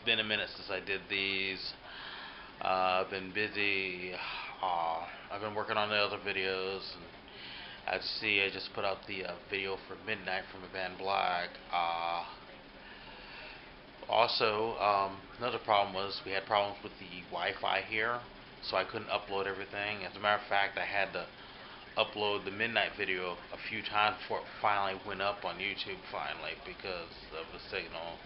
been a minute since I did these. I've been busy. I've been working on the other videos. And as you see, I just put out the video for Midnight from the band Blak. Also, another problem was we had problems with the Wi-Fi here, so I couldn't upload everything. As a matter of fact, I had to upload the Midnight video a few times before it finally went up on YouTube finally because of the signal.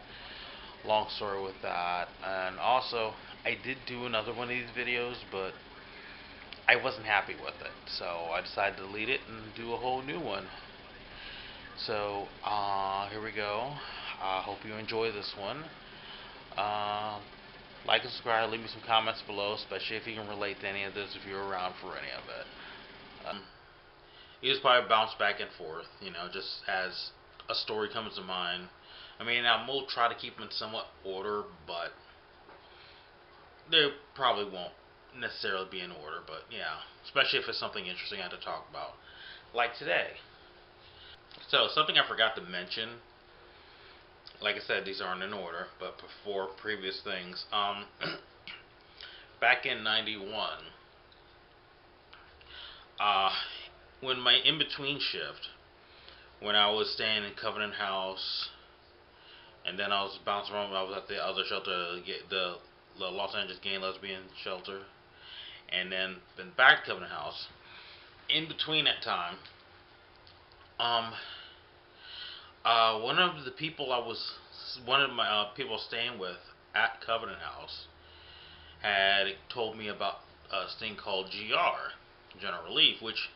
Long story with that. And also, I did do another one of these videos, but I wasn't happy with it, so I decided to delete it and do a whole new one. So, here we go. I hope you enjoy this one. Uh, like and subscribe, leave me some comments below, especially if you can relate to any of this, if you're around for any of it. You just probably bounce back and forth, just as a story comes to mind. I mean, I will try to keep them in somewhat order, but they probably won't necessarily be in order, but yeah, especially if it's something interesting I have to talk about, like today. So, something I forgot to mention, like I said, these aren't in order, but before previous things, back in 91, uh, when my in-between shift, when I was staying in Covenant House, and then I was bouncing around, I was at the other shelter, the Los Angeles Gay and Lesbian Shelter, and then been back to Covenant House. In between that time, one of the people one of my people staying with at Covenant House had told me about a thing called GR, General Relief, which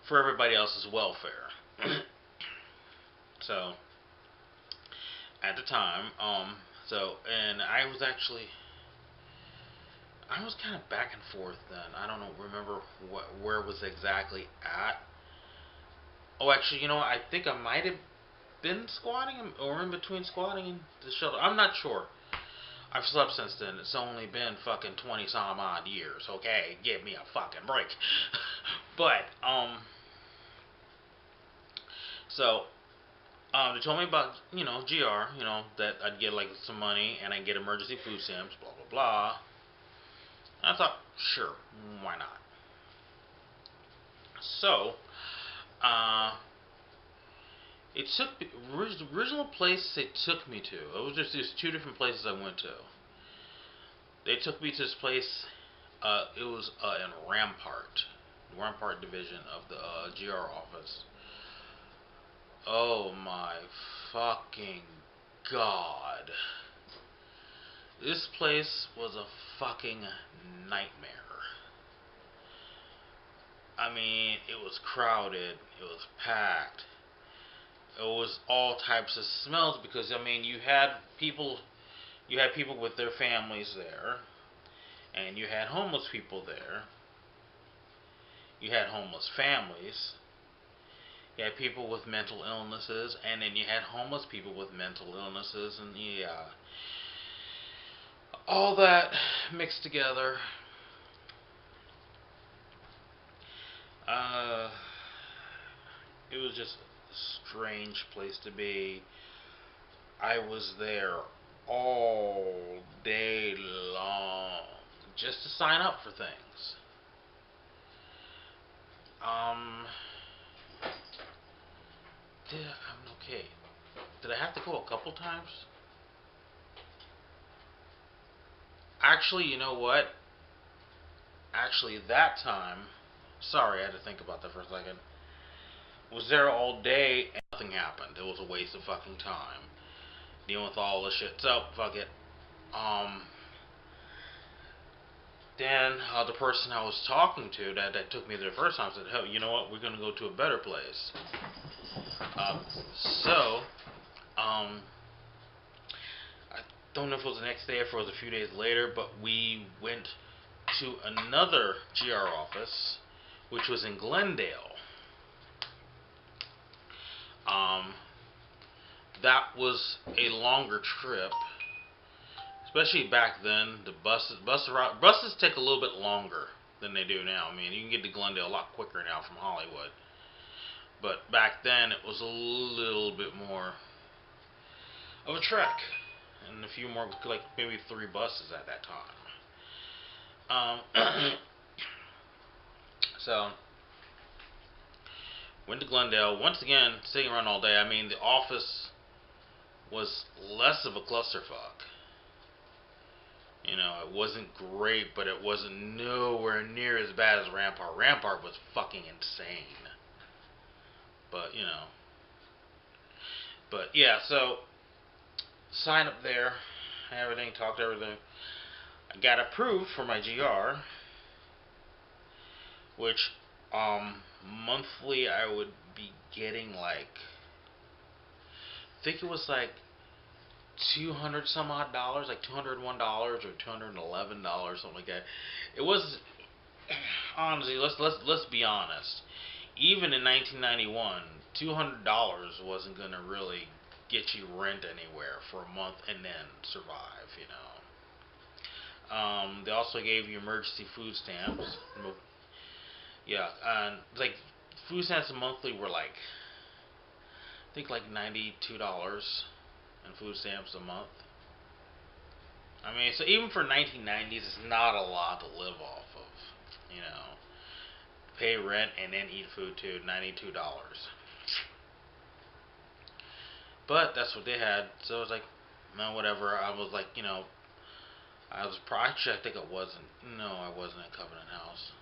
for everybody else is welfare. So at the time, and I was kind of back and forth then. I don't remember where it was exactly at. Oh, actually, I think I might have been squatting or in between squatting and the shelter. I'm not sure. I've slept since then. It's only been fucking 20 some odd years. Okay, give me a fucking break. But so they told me about GR, that I'd get like some money and I'd get emergency food stamps, blah blah blah. And I thought, sure, why not? So, it took the original place they took me to. It was just these two different places I went to. They took me to this place. It was in Rampart Division of the GR office. Oh my fucking god! This place was a fucking nightmare. I mean, it was crowded. It was packed. It was all types of smells because you had people with their families there, and you had homeless people there. You had homeless families. You had people with mental illnesses, and then you had homeless people with mental illnesses, and yeah, all that mixed together. It was just a strange place to be. I was there all day long just to sign up for things. I'm okay. Did I have to go a couple times? Actually, you know what? Actually, that time, sorry, I had to think about that for a second. Was there all day and nothing happened. It was a waste of fucking time dealing with all this shit. So, fuck it. Then the person I was talking to that took me there the first time said, "Hell, you know what? We're gonna go to a better place." So, I don't know if it was the next day or if it was a few days later, but we went to another GR office, which was in Glendale. That was a longer trip, especially back then. The buses take a little bit longer than they do now. I mean, you can get to Glendale a lot quicker now from Hollywood, but back then it was a little bit more of a trek. and a few more, like maybe 3 buses at that time. So went to Glendale once again, sitting around all day. I mean, the office was less of a clusterfuck. You know, it wasn't great, but it wasn't nowhere near as bad as Rampart. Rampart was fucking insane. But, you know. But, yeah, so, sign up there, everything, talked everything. I got approved for my GR, which, monthly I would be getting, like, I think it was, like, $200 some odd dollars, like $201 or $211, something like that. It was, honestly, let's be honest. Even in 1991, $200 wasn't gonna really get you rent anywhere for a month and then survive. You know. They also gave you emergency food stamps. Yeah, and like food stamps monthly were like, I think like $92 in food stamps a month. I mean, so even for 1990s, it's not a lot to live off of. You know, pay rent and then eat food too. $92. But that's what they had. So it was like, man, whatever. I was like, you know, actually, I think it wasn't. No, I wasn't at Covenant House.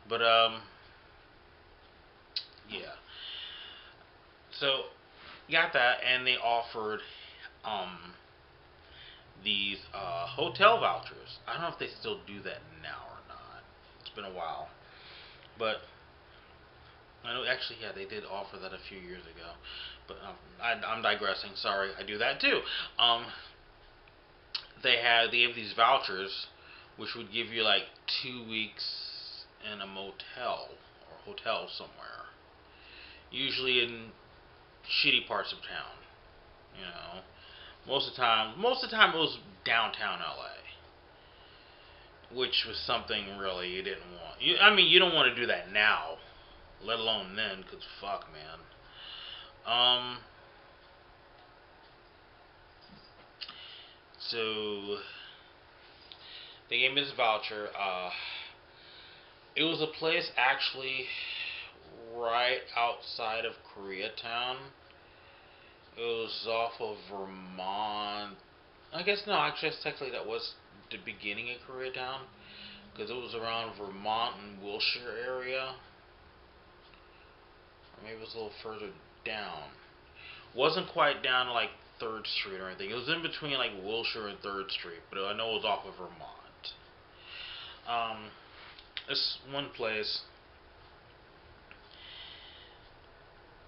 But yeah. So got that, and they offered these hotel vouchers. I don't know if they still do that now or not. It's been a while, but I know actually, yeah, they did offer that a few years ago. But I'm digressing. Sorry, I do that too. They have these vouchers, which would give you like 2 weeks in a motel or hotel somewhere, usually in shitty parts of town. You know, most of the time it was downtown LA, which was something really you didn't want. I mean, you don't want to do that now, let alone then, cause fuck, man. Um, so they gave me this voucher. It was a place actually right outside of Koreatown. It was off of Vermont. I guess no, actually, technically that was the beginning of Koreatown because it was around Vermont and Wilshire area, or maybe it was a little further down. Wasn't quite down to like Third Street or anything. It was in between like Wilshire and Third Street, but I know it was off of Vermont. This one place,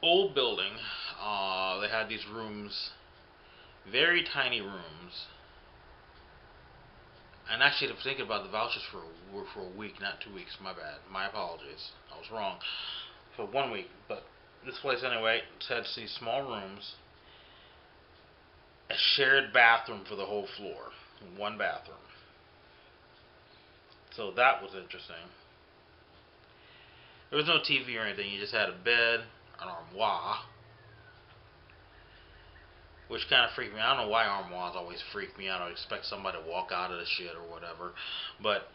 old building. They had these rooms, very tiny rooms. And actually, I'm thinking about the vouchers were for a week, not 2 weeks. My bad. My apologies. I was wrong. For 1 week, but this place anyway had these small rooms, a shared bathroom for the whole floor, one bathroom. So that was interesting. There was no TV or anything. You just had a bed, an armoire, which kind of freaked me out. I don't know why armoires always freak me out. I would expect somebody to walk out of the shit or whatever. But,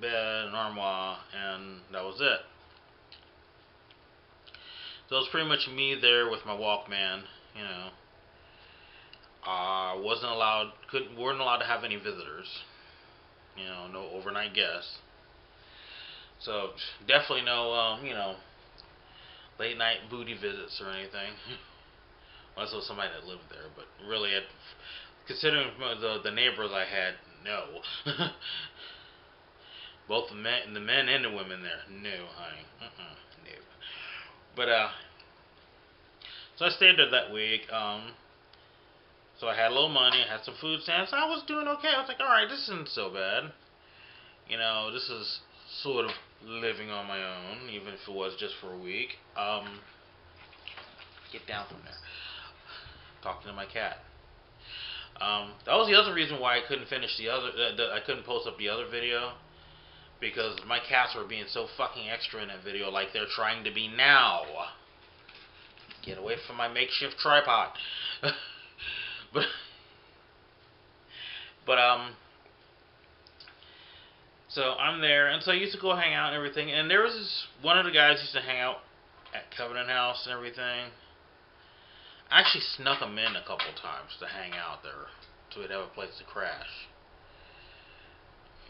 bed, an armoire, and that was it. So it was pretty much me there with my Walkman, you know. Weren't allowed to have any visitors. You know, no overnight guests. So definitely no, you know, late night booty visits or anything. Unless it was somebody that lived there, but really, considering the neighbors I had, no. Both the men and the women there, no, honey, no. But so I stayed there that week. So I had a little money, I had some food stamps. I was doing okay. I was like, all right, this isn't so bad. You know, this is sort of living on my own, even if it was just for a week. Get down from there. Talking to my cat. That was the other reason why I couldn't finish I couldn't post up the other video, because my cats were being so fucking extra in that video, like they're trying to be now. Get away from my makeshift tripod. but but so I'm there, and so I used to go hang out and everything. And there was one of the guys used to hang out at Covenant House and everything. I actually snuck him in a couple times to hang out there, so we'd have a place to crash.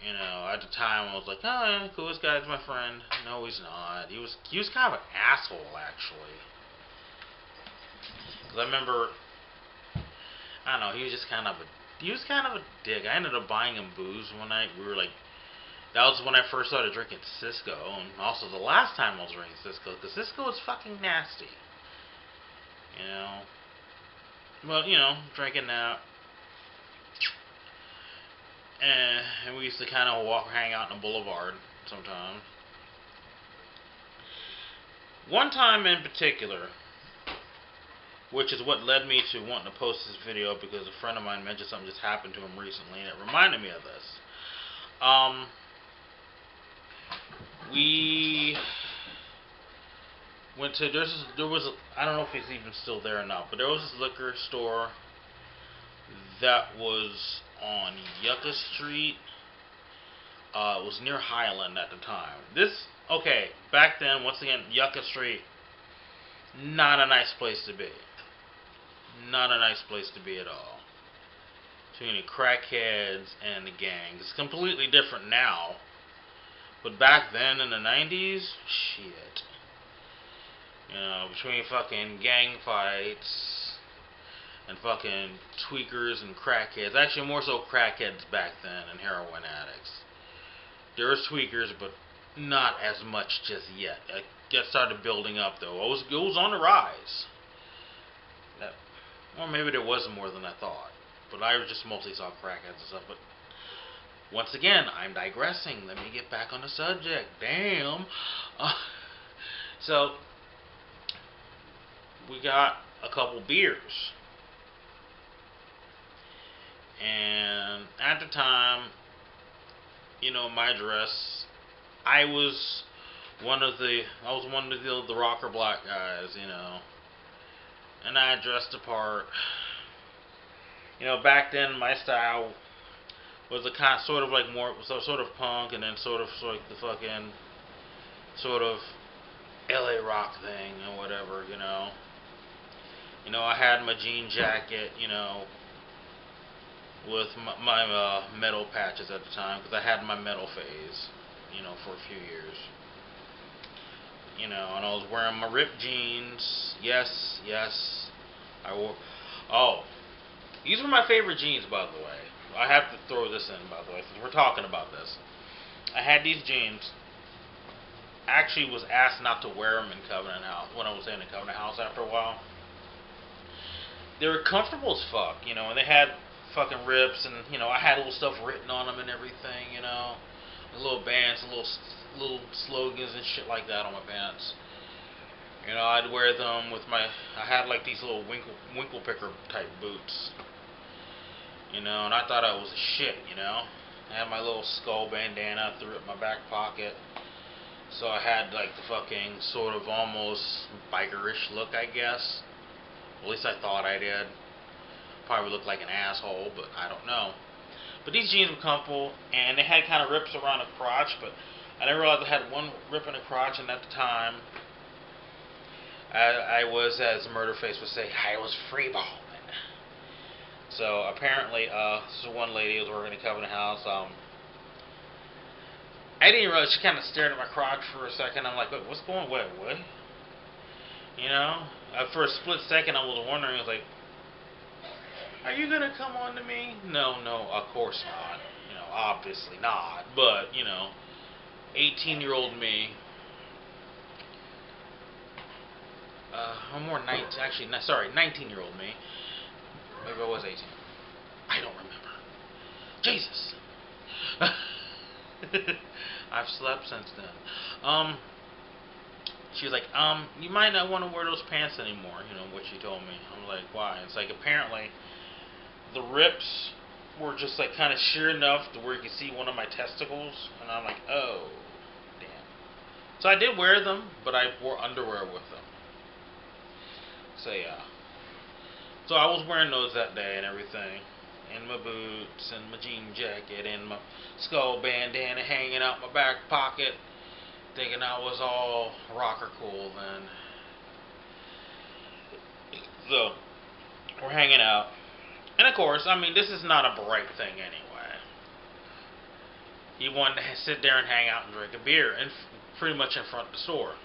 You know, at the time I was like, oh, yeah, cool, this guy's my friend. No, he's not. He was kind of an asshole, actually. 'Cause I remember, I don't know, he was kind of a dick. I ended up buying him booze one night. We were like, that was when I first started drinking Cisco, and also the last time I was drinking Cisco, because Cisco is fucking nasty. You know, well, you know, drinking that. And we used to kind of hang out in the boulevard sometimes. One time in particular, which is what led me to wanting to post this video, because a friend of mine mentioned something just happened to him recently, and it reminded me of this. We went to, I don't know if it's even still there or not, but there was this liquor store that was on Yucca Street. It was near Highland at the time. Back then, once again, Yucca Street, not a nice place to be. Not a nice place to be at all. Too many crackheads and the gangs. It's completely different now. But back then in the 90s, shit. You know, between fucking gang fights and fucking tweakers and crackheads. Actually, more so crackheads back then and heroin addicts. There was tweakers, but not as much just yet. It started building up, though. It was on the rise. Or maybe there was more than I thought. But I just mostly saw crackheads and stuff. But once again, I'm digressing. Let me get back on the subject. Damn. So, we got a couple beers. And at the time, you know, my dress, I was one of the rocker Blak guys, you know. And I dressed the part. You know, back then my style was a kind sort of like more sort of punk, and then sort of like the fucking sort of LA rock thing and whatever, you know. You know, I had my jean jacket, you know, with my metal patches at the time, because I had my metal phase, you know, for a few years. You know, and I was wearing my ripped jeans. Yes, I wore. Oh, these were my favorite jeans, by the way. I have to throw this in, by the way, since we're talking about this. I had these jeans. Actually, was asked not to wear them in Covenant House when I was in the Covenant House after a while. They were comfortable as fuck, you know, and they had fucking rips, and you know, I had little stuff written on them and everything, you know, little bands, little slogans and shit like that on my pants. You know, I'd wear them with I had like these little winkle picker type boots. You know, and I thought I was a shit, you know. I had my little skull bandana, threw it in my back pocket. So I had like the fucking sort of almost bikerish look, I guess. At least I thought I did. Probably looked like an asshole, but I don't know. But these jeans were comfortable, and they had kind of rips around the crotch, but I didn't realize I had one rip in the crotch, and at the time, I was, as Murderface would say, I was freeballing. So apparently, this one lady was working in the Covenant House. I didn't realize, she kind of stared at my crotch for a second. I'm like, what's going on? What? You know? For a split second, I was wondering, I was like, are you going to come on to me? No, of course not. You know, obviously not. But, you know, 18-year-old me. I'm more 19, actually, sorry, 19-year-old me. Maybe I was 18. I don't remember. Jesus. I've slept since then. She was like, you might not want to wear those pants anymore, you know, what she told me. I'm like, why? It's like, apparently, the rips were just, like, kind of sheer enough to where you could see one of my testicles. And I'm like, oh, damn. So I did wear them, but I wore underwear with them. So yeah. So I was wearing those that day and everything. And my boots and my jean jacket and my skull bandana hanging out my back pocket. Thinking I was all rocker cool then. So we're hanging out. And of course, I mean, this is not a bright thing anyway. He wanted to sit there and hang out and drink a beer, and pretty much in front of the store.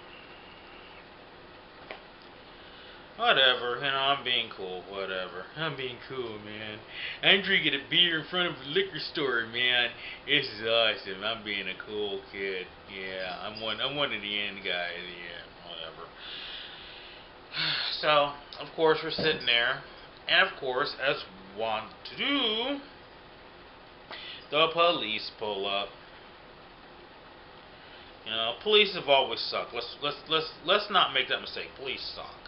Whatever, I'm being cool, whatever. I'm being cool, man. I'm drinking a beer in front of a liquor store, man. This is awesome. I'm being a cool kid. Yeah, I'm one of the end guys, yeah, whatever. So, of course, we're sitting there, and of course, as one to do, the police pull up. Police have always sucked. Let's not make that mistake. Police suck.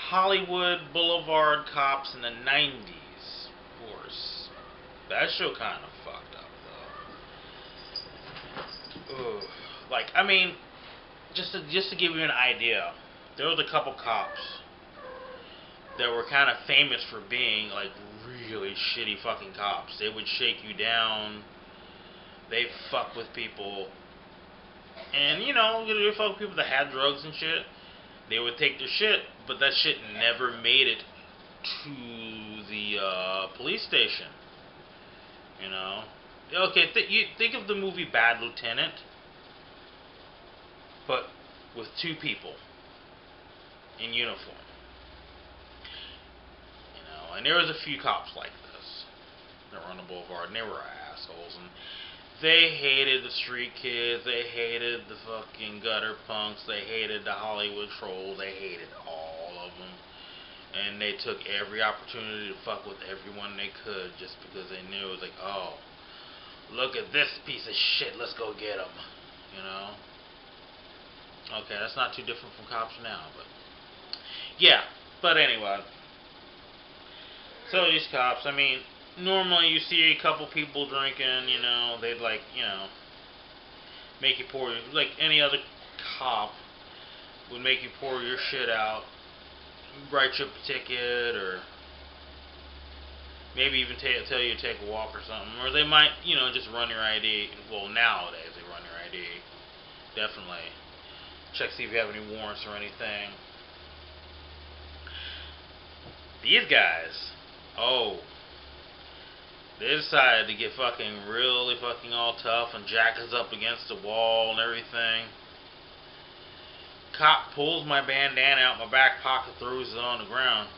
Hollywood Boulevard Cops in the 90s, of course. That show kind of fucked up, though. Ugh. Like, I mean, just to give you an idea, there was a couple cops that were kind of famous for being, like, really shitty fucking cops. They would shake you down. They fuck with people. And, they fuck with people that had drugs and shit. They would take their shit, but that shit never made it to the police station. Okay, you think of the movie Bad Lieutenant, but with two people in uniform. And there was a few cops like this that were on the boulevard, and they were assholes, and they hated the street kids, they hated the fucking gutter punks, they hated the Hollywood trolls, they hated all of them. And they took every opportunity to fuck with everyone they could just because they knew it was like, oh, look at this piece of shit, let's go get him. Okay, that's not too different from cops now, but yeah, but anyway. So these cops, I mean, normally you see a couple people drinking, they'd make you pour, like any other cop would make you pour your shit out, write you a ticket, or maybe even tell you to take a walk or something. Or they might, just run your ID. Well, nowadays they run your ID. Definitely. Check, see if you have any warrants or anything. These guys, they decided to get fucking really fucking all tough and jack us up against the wall and everything. Cop pulls my bandana out my back pocket, throws it on the ground.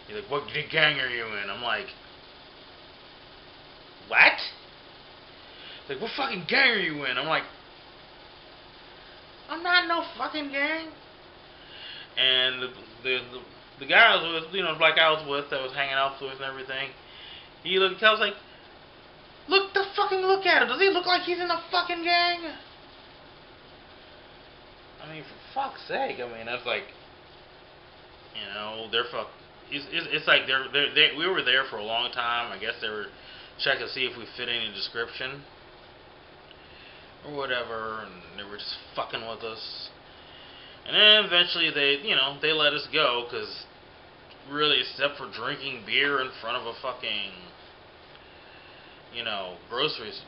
He's like, what gang are you in? I'm like, what? He's like, what fucking gang are you in? I'm like, I'm not in no fucking gang. And the guy I was with, the black guy I was with, that was hanging out with and everything, he looked, I was like, look at him. Does he look like he's in a fucking gang? I mean, for fuck's sake. I mean, that's like, they're fuck. It's like we were there for a long time. I guess they were checking to see if we fit any description or whatever, and they were just fucking with us. And then eventually they let us go, because really, except for drinking beer in front of a fucking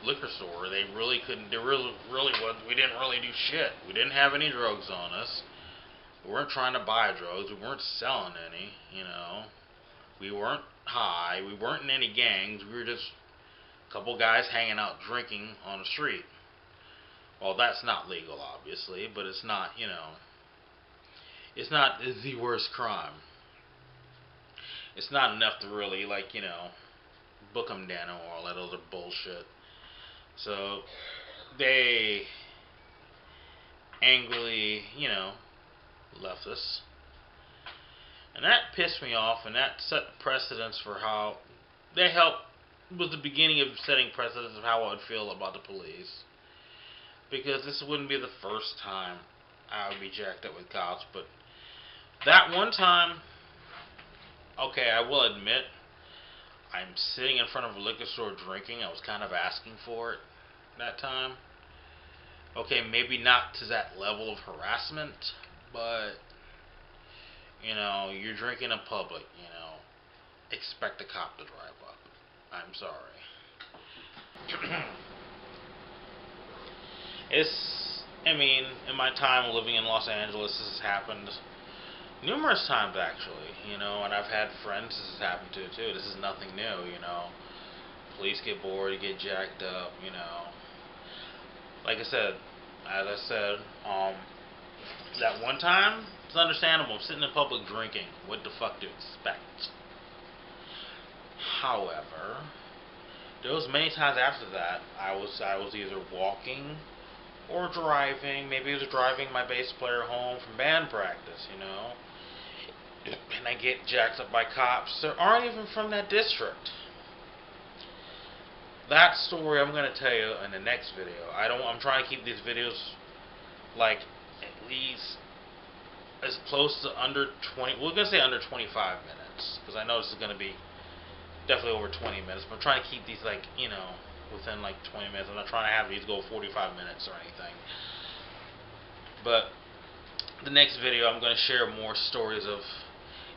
liquor store, they really couldn't. There really was. We didn't really do shit. We didn't have any drugs on us. We weren't trying to buy drugs. We weren't selling any. We weren't high. We weren't in any gangs. We were just a couple guys hanging out drinking on the street. Well, that's not legal, obviously, but it's not. It's not the worst crime. It's not enough to really book them down or all that other bullshit. So they angrily, left us. And that pissed me off, and that set precedence for how they was the beginning of setting precedence of how I would feel about the police. Because this wouldn't be the first time I would be jacked up with cops, but that one time, okay, I will admit, I'm sitting in front of a liquor store drinking. I was kind of asking for it that time. Okay, maybe not to that level of harassment, but you're drinking in public, expect a cop to drive up. I'm sorry. In my time living in Los Angeles, this has happened numerous times actually, and I've had friends this has happened to too. This is nothing new. Police get bored, get jacked up, Like I said, as I said, that one time, it's understandable. I'm sitting in public drinking. What the fuck to expect? However, there was many times after that I was either walking or driving. Maybe I was driving my bass player home from band practice, and I get jacked up by cops that aren't even from that district. That story I'm going to tell you in the next video. I'm trying to keep these videos like at least as close to under 20. We're going to say under 25 minutes because I know this is going to be definitely over 20 minutes. But I'm trying to keep these within 20 minutes. I'm not trying to have these go 45 minutes or anything. But the next video I'm going to share more stories of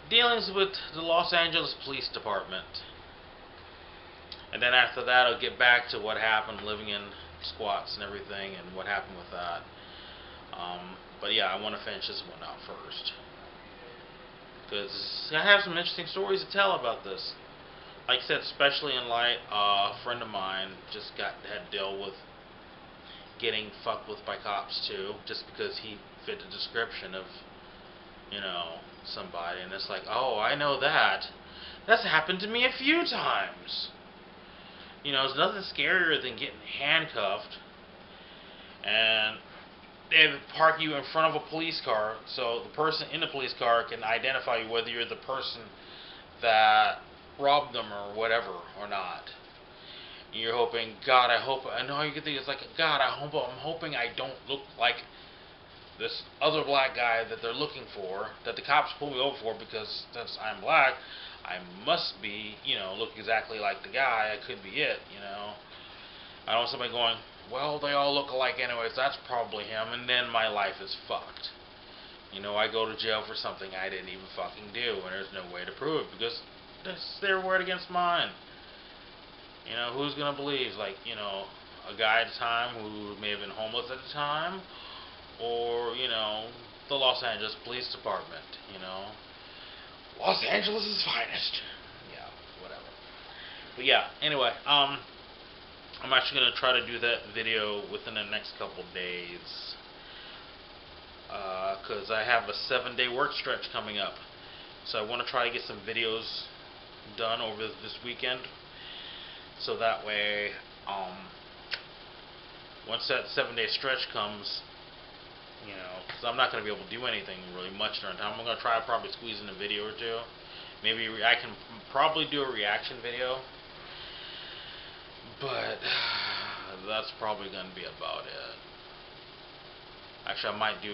dealings with the Los Angeles Police Department. And then after that I'll get back to what happened living in squats and everything and what happened with that. But yeah, I want to finish this one out first. Because I have some interesting stories to tell about this. Like I said, especially in light, a friend of mine had dealt with getting fucked with by cops too, just because he fit the description of, somebody. And it's like, oh, I know that. That's happened to me a few times. There's nothing scarier than getting handcuffed and they park you in front of a police car so the person in the police car can identify you whether you're the person that robbed them or whatever or not. And you're hoping, God, I hope, and all you can think is like, God, I'm hoping I don't look like this other black guy that they're looking for, that the cops pull me over for, because since I'm black, I must be, look exactly like the guy. I could be it, I don't want somebody going, well, they all look alike anyways, that's probably him, and then my life is fucked. I go to jail for something I didn't even fucking do, and there's no way to prove it, because that's their word against mine. Who's gonna believe, a guy at the time who may have been homeless at the time, or, the Los Angeles Police Department, Los Angeles' finest. Yeah, whatever. But yeah, anyway, I'm actually going to try to do that video within the next couple days. Because I have a 7-day work stretch coming up. So I want to try to get some videos done over this weekend. So that way, once that 7-day stretch comes, because I'm not going to be able to do anything really much during time. I'm going to try to probably squeeze in a video or two. Maybe I can probably do a reaction video. But that's probably going to be about it. Actually, I might do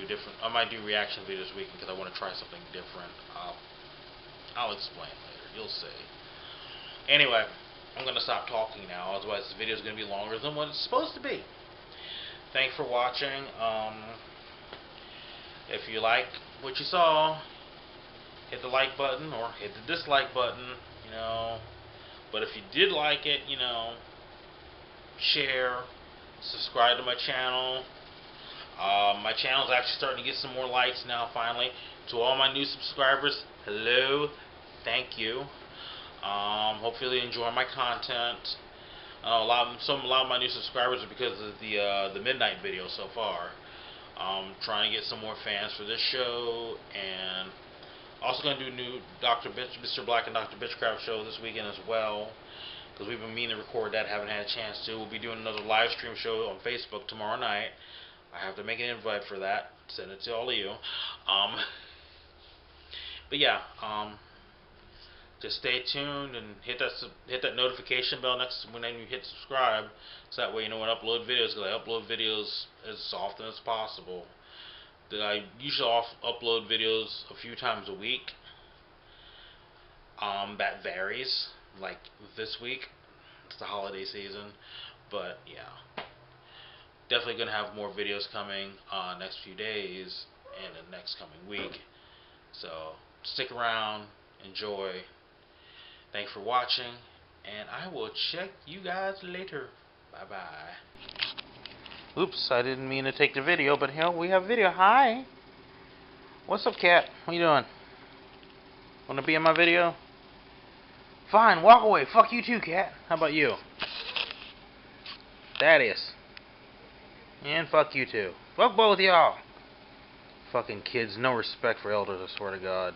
reaction videos this week because I want to try something different. I'll explain later. You'll see. Anyway, I'm going to stop talking now. Otherwise, this video is going to be longer than what it's supposed to be. Thanks for watching. If you like what you saw, hit the like button or hit the dislike button. But if you did like it, share, subscribe to my channel. My channel is actually starting to get some more likes now, finally. To all my new subscribers, hello, thank you. Hopefully you enjoy my content. A lot of my new subscribers are because of the midnight video so far. Trying to get some more fans for this show, and also going to do a new Mr. Blak and Dr. Bitchcraft show this weekend as well. Because we've been meaning to record that, haven't had a chance to. We'll be doing another live stream show on Facebook tomorrow night. I have to make an invite for that. Send it to all of you. But yeah, just stay tuned and hit that notification bell next when you hit subscribe, so that way you know when I upload videos. Because I upload videos as often as possible. I usually upload videos a few times a week. That varies. Like this week, it's the holiday season, but yeah, definitely gonna have more videos coming next few days and the next coming week. So Stick around, enjoy. Thanks for watching, and I will check you guys later. Bye bye. Oops, I didn't mean to take the video, but hell, we have video. Hi. What's up, cat? What you doing? Wanna be in my video? Fine, walk away. Fuck you too, cat. How about you? Thaddeus. And fuck you too. Fuck both y'all. Fucking kids, no respect for elders, I swear to God.